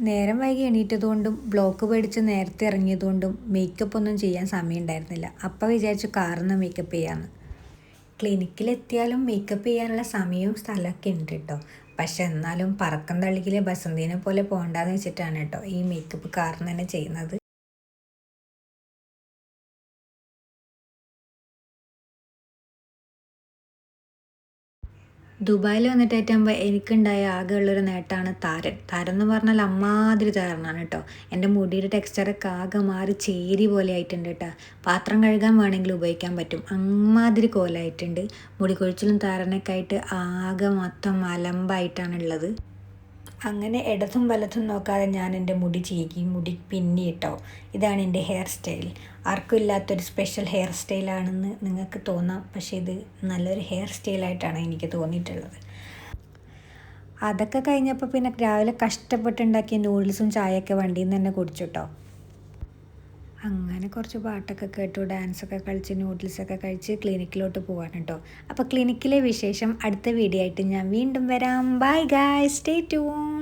നേരം വൈകി എണീറ്റതുകൊണ്ടും ബ്ലോക്ക് പേടിച്ച് നേരത്തെ ഇറങ്ങിയതുകൊണ്ടും മേക്കപ്പ് ഒന്നും ചെയ്യാൻ സമയം ഉണ്ടായിരുന്നില്ല. അപ്പം വിചാരിച്ചു കാറിൽ നിന്ന് മേക്കപ്പ് ചെയ്യാമെന്ന്. ക്ലിനിക്കിലെത്തിയാലും മേക്കപ്പ് ചെയ്യാനുള്ള സമയവും സ്ഥലമൊക്കെ ഉണ്ട് കേട്ടോ. പക്ഷെ എന്നാലും പറക്കം തള്ളിക്കിലെ ബസന്തിനെ പോലെ പോകണ്ടെന്ന് വെച്ചിട്ടാണ് കേട്ടോ ഈ മേക്കപ്പ് കാറിൽ നിന്ന് തന്നെ ചെയ്യുന്നത്. ദുബായിൽ വന്നിട്ടാകുമ്പോൾ എനിക്കുണ്ടായ ആകെയുള്ളൊരു നേട്ടമാണ് താരൻ. താരൻ എന്ന് പറഞ്ഞാൽ അമ്മാതിരി താരനാണ് കേട്ടോ. എൻ്റെ മുടിയുടെ ടെക്സ്ചറൊക്കെ ആകെ മാറി ചേരി പോലെ ആയിട്ടുണ്ട് കേട്ടോ. പാത്രം കഴുകാൻ വേണമെങ്കിൽ ഉപയോഗിക്കാൻ പറ്റും, അമ്മാതിരി കോലമായിട്ടുണ്ട്. മുടി കൊഴിച്ചിലും താരനൊക്കെ ആയിട്ട് ആകെ മൊത്തം അലമ്പായിട്ടാണുള്ളത്. അങ്ങനെ ഇടതും വലതും നോക്കാതെ ഞാൻ എൻ്റെ മുടി ചീകി, മുടി പിന്നിയിട്ടോ. ഇതാണ് എൻ്റെ ഹെയർ സ്റ്റൈൽ. ആർക്കും ഇല്ലാത്തൊരു സ്പെഷ്യൽ ഹെയർ സ്റ്റൈലാണെന്ന് നിങ്ങൾക്ക് തോന്നാം, പക്ഷേ ഇത് നല്ലൊരു ഹെയർ സ്റ്റൈലായിട്ടാണ് എനിക്ക് തോന്നിയിട്ടുള്ളത്. അതൊക്കെ കഴിഞ്ഞപ്പോൾ പിന്നെ രാവിലെ കഷ്ടപ്പെട്ടുണ്ടാക്കിയ നൂഡിൽസും ചായയൊക്കെ വണ്ടിയിൽ നിന്ന് തന്നെ കുടിച്ചു കേട്ടോ. അങ്ങനെ കുറച്ച് പാട്ടൊക്കെ കേട്ടു, ഡാൻസൊക്കെ കളിച്ച് നൂഡിൽസൊക്കെ കഴിച്ച് ക്ലിനിക്കിലോട്ട് പോവാണ് കേട്ടോ. അപ്പോൾ ക്ലിനിക്കിലെ വിശേഷം അടുത്ത വീഡിയോ ആയിട്ട് ഞാൻ വീണ്ടും വരാം. Bye guys, stay tune.